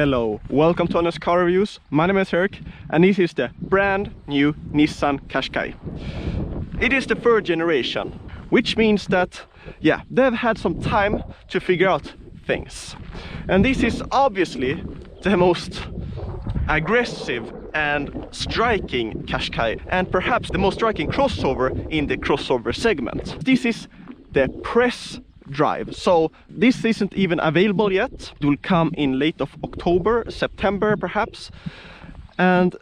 Hello, welcome to Honest Car Reviews. My name is Eric and this is the brand new Nissan Qashqai. It is the third generation, which means that, yeah, they've had some time to figure out things. And this is obviously the most aggressive and striking Qashqai, and perhaps the most striking crossover in the crossover segment. This is the press drive, so this isn't even available yet. It will come in late of October, September perhaps. And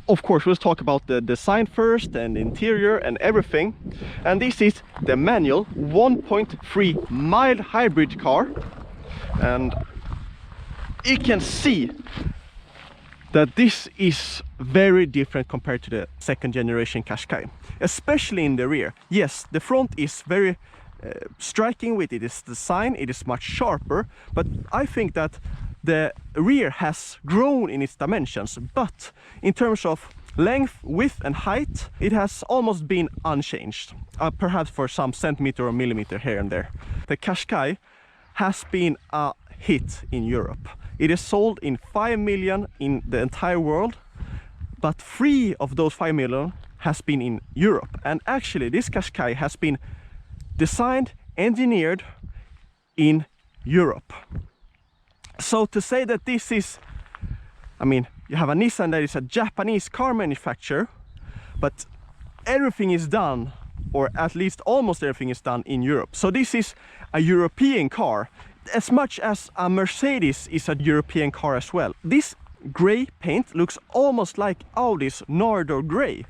of course we'll talk about the design first and interior and everything. And this is the manual 1.3 mild hybrid car, and you can see that this is very different compared to the second generation Qashqai, especially in the rear. Yes, the front is very striking with its design, it is much sharper, but I think that the rear has grown in its dimensions, but in terms of length, width and height, it has almost been unchanged, perhaps for some centimeter or millimeter here and there. The Qashqai has been a hit in Europe. It is sold in 5 million in the entire world, but 3 of those 5 million has been in Europe. And actually this Qashqai has been designed, engineered in Europe. So to say that this is, I mean, you have a Nissan that is a Japanese car manufacturer, but everything is done, or at least almost everything is done in Europe. So this is a European car, as much as a Mercedes is a European car as well. This gray paint looks almost like Audi's Nardo Grey.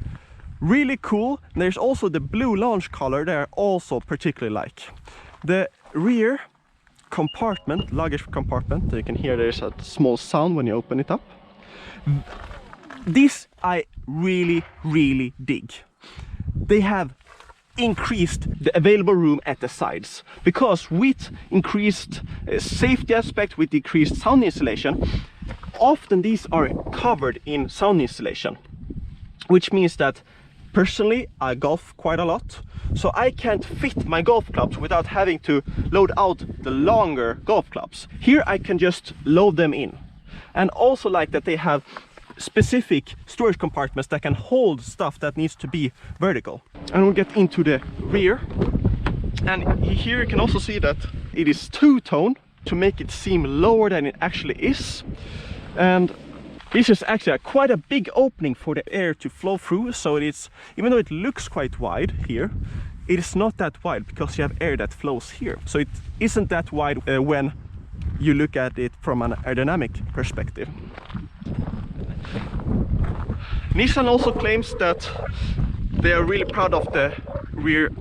Really cool. There's also the blue launch color there, also particularly like. The rear compartment, luggage compartment, you can hear there's a small sound when you open it up. This I really dig. They have increased the available room at the sides, because with increased safety aspect, with decreased sound insulation, often these are covered in sound insulation, which means that personally I golf quite a lot, so I can't fit my golf clubs without having to load out the longer golf clubs. Here I can just load them in, and also like that they have specific storage compartments that can hold stuff that needs to be vertical. And we'll get into the rear, and here you can also see that it is two-tone to make it seem lower than it actually is. And this is actually quite a big opening for the air to flow through, so it's, even though it looks quite wide here, it is not that wide because you have air that flows here. So it isn't that wide when you look at it from an aerodynamic perspective. Nissan also claims that they are really proud of the rear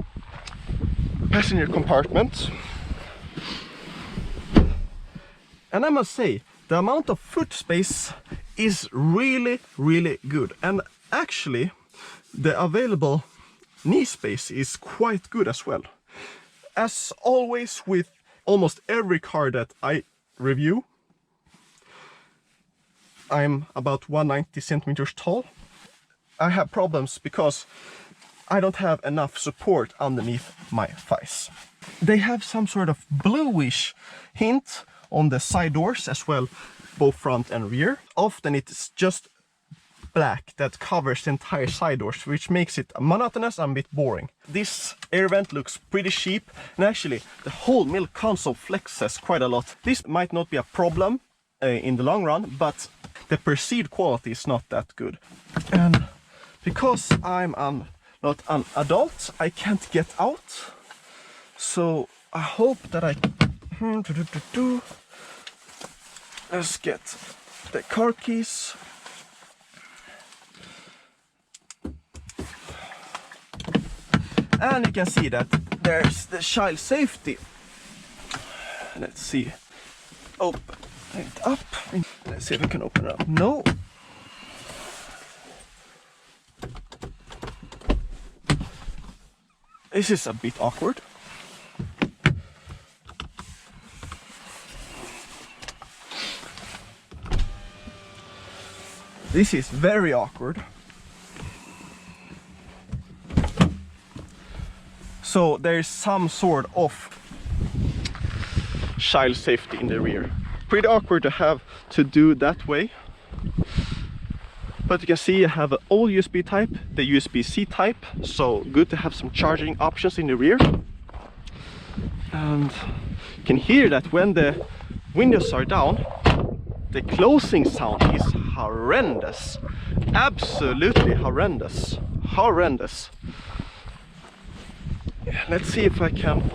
passenger compartment. And I must say, the amount of foot space is really good, and actually the available knee space is quite good as well. As always with almost every car that I review, I'm about 190 centimeters tall. I have problems because I don't have enough support underneath my thighs. They have some sort of bluish hint on the side doors as well, both front and rear. Often it's just black that covers the entire side doors, which makes it monotonous and a bit boring. This air vent looks pretty cheap, and actually the whole middle console flexes quite a lot. This might not be a problem in the long run, but the perceived quality is not that good. And because I'm not an adult, I can't get out, so I hope that I let's get the car keys. And you can see that there's the child safety. Let's see. Open it up. Let's see if we can open it up. No. This is a bit awkward. This is very awkward. So there's some sort of child safety in the rear. pretty awkward to have to do that way. But you can see I have an old USB type, the USB-C type, so good to have some charging options in the rear. And you can hear that when the windows are down, the closing sound is horrendous. Absolutely horrendous. Horrendous. Let's see if I can.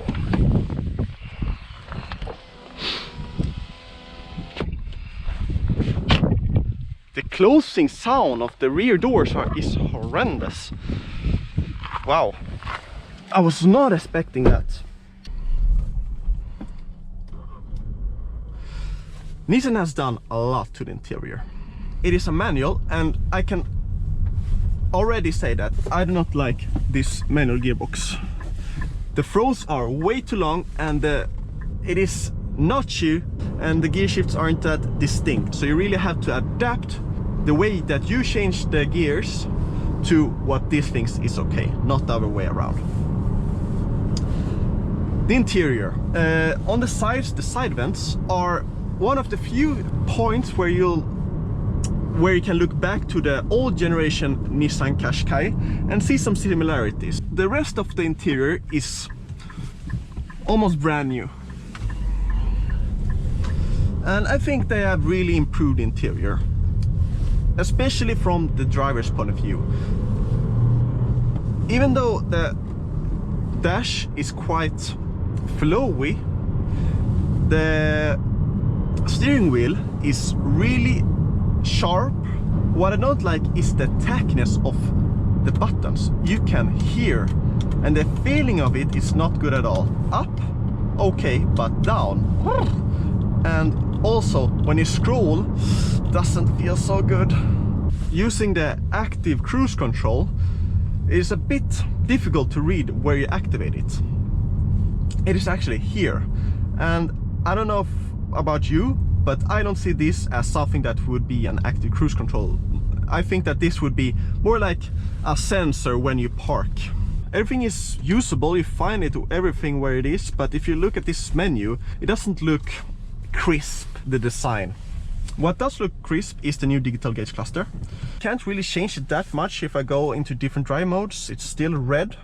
The closing sound of the rear doors is horrendous. Wow. I was not expecting that. Nissan has done a lot to the interior. It is a manual, and I can already say that I do not like this manual gearbox. The throws are way too long, and it is notchy, and the gear shifts aren't that distinct. So you really have to adapt the way that you change the gears to what this thinks is okay, not the other way around. The interior. On the sides, the side vents are one of the few points where you can look back to the old generation Nissan Qashqai and see some similarities. The rest of the interior is almost brand new. And I think they have really improved the interior, especially from the driver's point of view. Even though the dash is quite flowy, the steering wheel is really sharp. What I don't like is the tackness of the buttons. You can hear, and the feeling of it is not good at all. Up, okay, but down. And also when you scroll, doesn't feel so good. Using the active cruise control is a bit difficult to read where you activate it. It is actually here, and I don't know about you, but I don't see this as something that would be an active cruise control. I think that this would be more like a sensor when you park. Everything is usable, you find it everything where it is, but if you look at this menu, it doesn't look crisp, the design. What does look crisp is the new digital gauge cluster. Can't really change it that much. If I go into different drive modes, it's still red.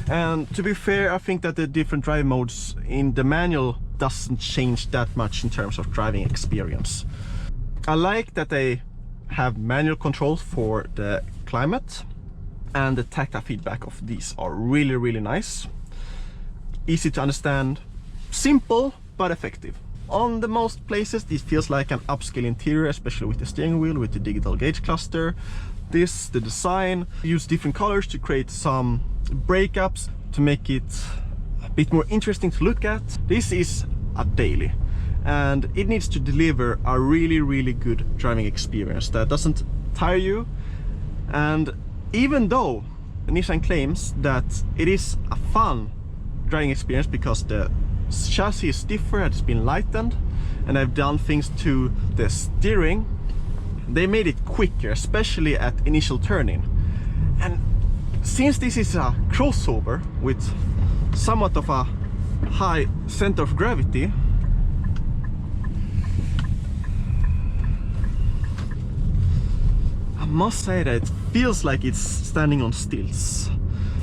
And to be fair, I think that the different drive modes in the manual doesn't change that much in terms of driving experience. I like that they have manual controls for the climate, and the tactile feedback of these are really nice. Easy to understand, simple but effective. On the most places this feels like an upscale interior, especially with the steering wheel, with the digital gauge cluster. This, the design, use different colors to create some breakups to make it a bit more interesting to look at. This is a daily, and it needs to deliver a really good driving experience that doesn't tire you. And even though Nissan claims that it is a fun driving experience because the chassis is stiffer, it's been lightened, and I've done things to the steering, they made it quicker, especially at initial turning. And since this is a crossover with somewhat of a high center of gravity, I must say that it feels like it's standing on stilts.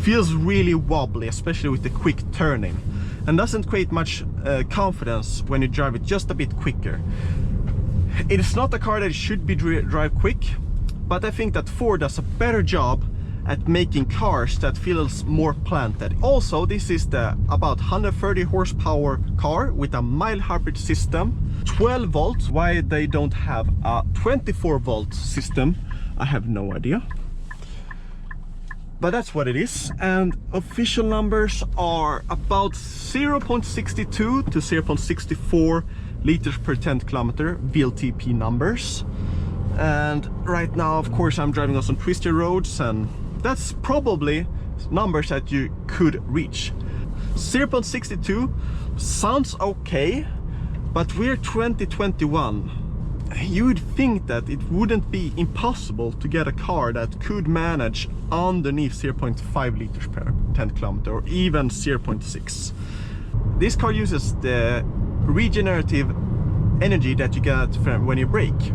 Feels really wobbly, especially with the quick turning, and doesn't create much confidence when you drive it just a bit quicker. It is not a car that should be drive quick, but I think that Ford does a better job at making cars that feels more planted. Also, this is the about 130 horsepower car with a mild hybrid system, 12 volts. Why they don't have a 24 volt system, I have no idea. But that's what it is, and official numbers are about 0.62 to 0.64 liters per 10 kilometer VLTP numbers. And right now, of course, I'm driving on some twisty roads, and that's probably numbers that you could reach. 0.62 sounds okay, but we're 2021. You would think that it wouldn't be impossible to get a car that could manage underneath 0.5 liters per 10 kilometer, or even 0.6. This car uses the regenerative energy that you get from when you brake,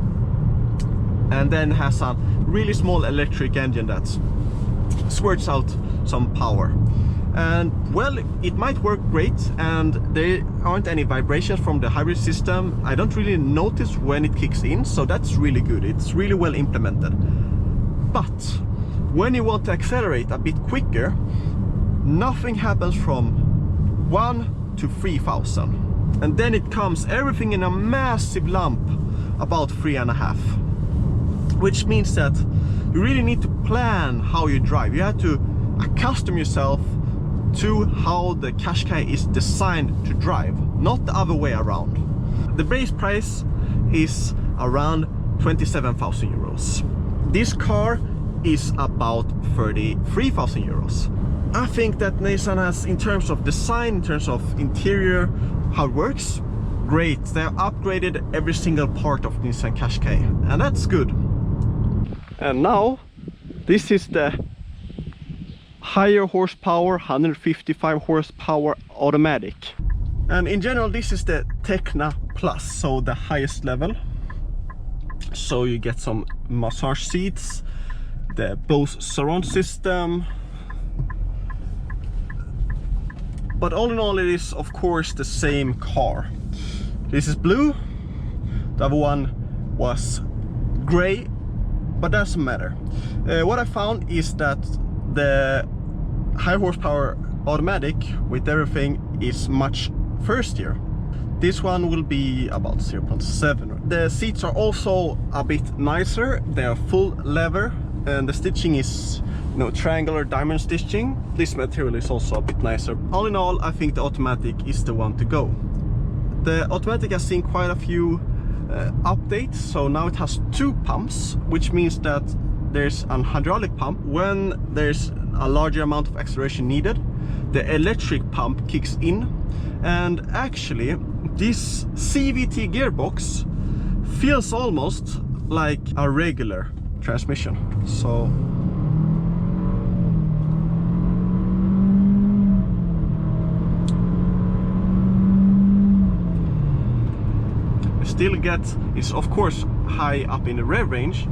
and then has a really small electric engine that squirts out some power. And well, it might work great, and there aren't any vibrations from the hybrid system. I don't really notice when it kicks in, so that's really good. It's really well implemented. But when you want to accelerate a bit quicker, nothing happens from 1 to 3,000, and then it comes everything in a massive lump about 3.5, which means that you really need to plan how you drive. You have to accustom yourself to how the Qashqai is designed to drive, not the other way around. The base price is around 27,000 euros. This car is about 33,000 euros. I think that Nissan has, in terms of design, in terms of interior, how it works, great. They have upgraded every single part of Nissan Qashqai, and that's good. And now, this is the higher horsepower, 155 horsepower automatic. And in general, this is the Tecna Plus, so the highest level. So you get some massage seats, the Bose surround system. But all in all, it is of course the same car. This is blue, the other one was gray, but doesn't matter. What I found is that the high horsepower automatic with everything is much thirstier. This one will be about 0.7. The seats are also a bit nicer. They are full leather, and the stitching is, you know, triangular diamond stitching. This material is also a bit nicer. All in all, I think the automatic is the one to go. The automatic has seen quite a few updates, so now it has 2 pumps, which means that there's an hydraulic pump when there's a larger amount of acceleration needed. The electric pump kicks in, and actually this CVT gearbox feels almost like a regular transmission. So you still get, it's of course high up in the rev range,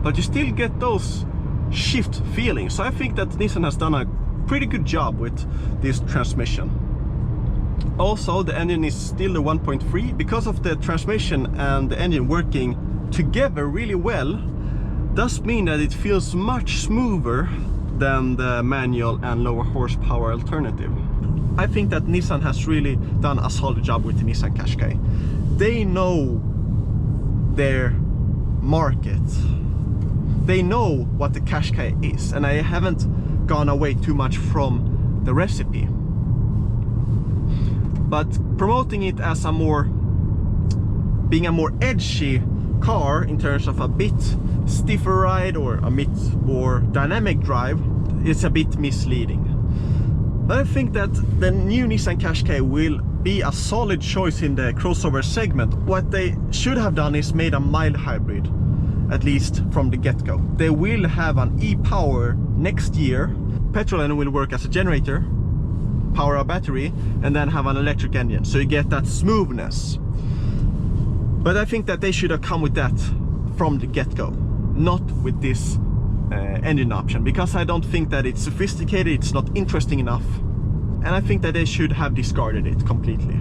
but you still get those shift feelings. So I think that Nissan has done a pretty good job with this transmission. Also, the engine is still the 1.3. Because of the transmission and the engine working together really well, does mean that it feels much smoother than the manual and lower horsepower alternative. I think that Nissan has really done a solid job with the Nissan Qashqai. They know their market. They know what the Qashqai is, and I haven't gone away too much from the recipe. But promoting it as a more, being a more edgy car in terms of a bit stiffer ride or a bit more dynamic drive, is a bit misleading. But I think that the new Nissan Qashqai will be a solid choice in the crossover segment. What they should have done is made a mild hybrid, at least from the get-go. They will have an e-power next year. Petrol engine will work as a generator, power a battery, and then have an electric engine, so you get that smoothness. But I think that they should have come with that from the get-go, not with this engine option, because I don't think that it's sophisticated, it's not interesting enough, and I think that they should have discarded it completely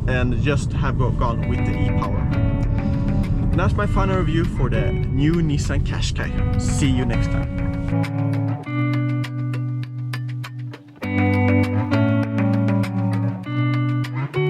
and just have gone with the e-power. That's my final review for the new Nissan Qashqai. See you next time.